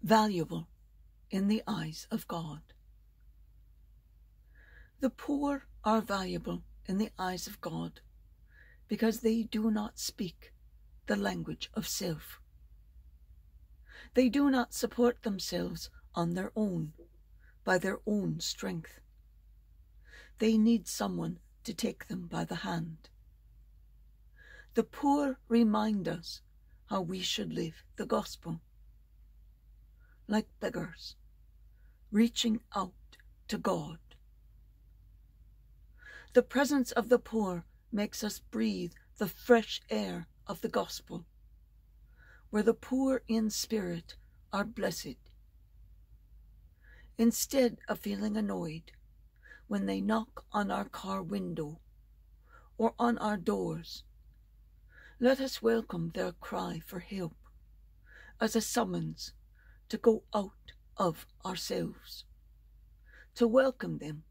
valuable in the eyes of God. The poor are valuable in the eyes of God because they do not speak the language of self. They do not support themselves on their own, by their own strength. They need someone to take them by the hand. The poor remind us how we should live the gospel, like beggars, reaching out to God. The presence of the poor makes us breathe the fresh air of the gospel, where the poor in spirit are blessed. Instead of feeling annoyed when they knock on our car window or on our doors, let us welcome their cry for help as a summons to go out of ourselves, to welcome them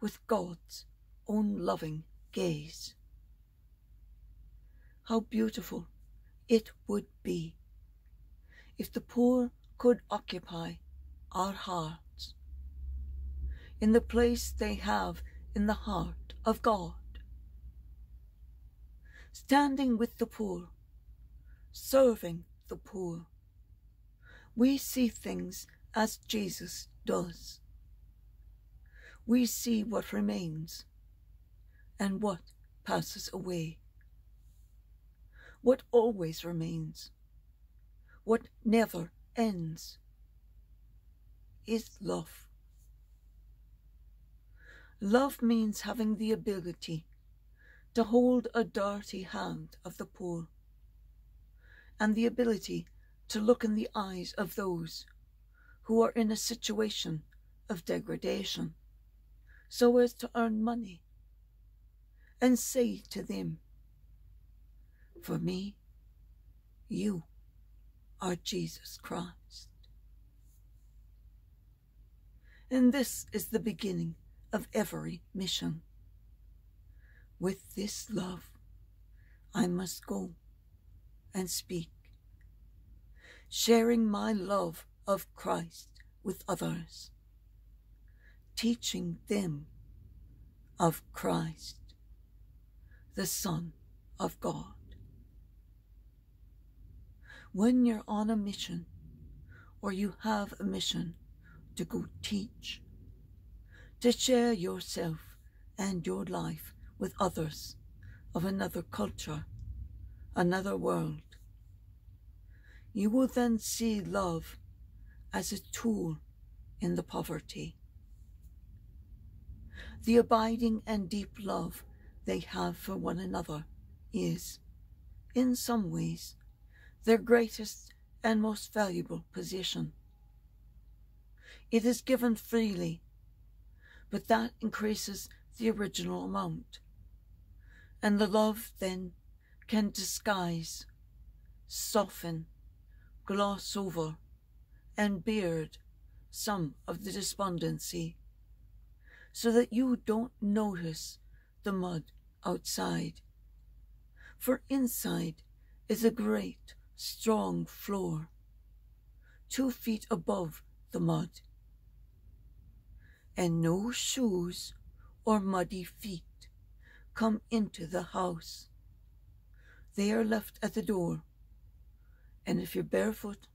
with God's own loving gaze. How beautiful it would be if the poor could occupy our hearts in the place they have in the heart of God. Standing with the poor, serving the poor, we see things as Jesus does. We see what remains and what passes away. What always remains, what never ends, is love. Love means having the ability to hold a dirty hand of the poor, and the ability to look in the eyes of those who are in a situation of degradation, so as to earn money, and say to them, "For me, you are Jesus Christ." And this is the beginning of every mission. With this love, I must go and speak, sharing my love of Christ with others, teaching them of Christ, the Son of God. When you're on a mission, or you have a mission to go teach, to share yourself and your life with others of another culture, another world, you will then see love as a tool in the poverty. The abiding and deep love they have for one another is, in some ways, their greatest and most valuable possession. It is given freely, but that increases the original amount, and the love then can disguise, soften, gloss over, and beard some of the despondency, so that you don't notice the mud outside, for inside is a great, strong floor, 2 feet above the mud, and no shoes or muddy feet come into the house. They are left at the door, and if you're barefoot,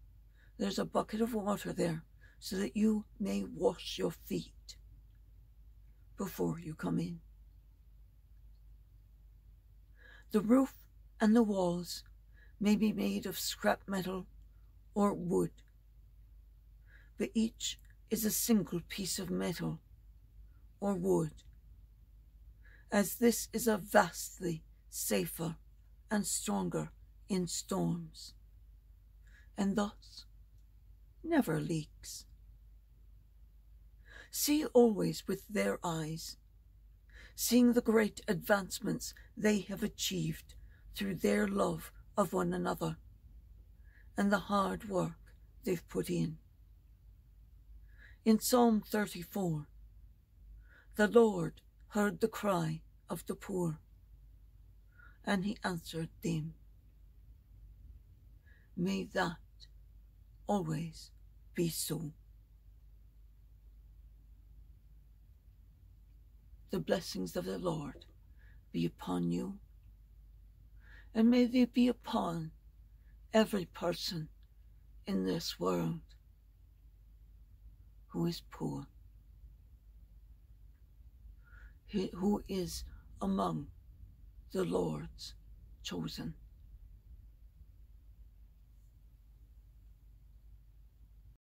there's a bucket of water there so that you may wash your feet before you come in. The roof and the walls may be made of scrap metal or wood, but each is a single piece of metal or wood, as this is a vastly safer and stronger in storms, and thus never leaks. See always with their eyes, seeing the great advancements they have achieved through their love of one another and the hard work they've put in. In Psalm 34, the Lord heard the cry of the poor, and he answered them. May that always be so. The blessings of the Lord be upon you, and may they be upon every person in this world who is poor, who is among the Lord's chosen.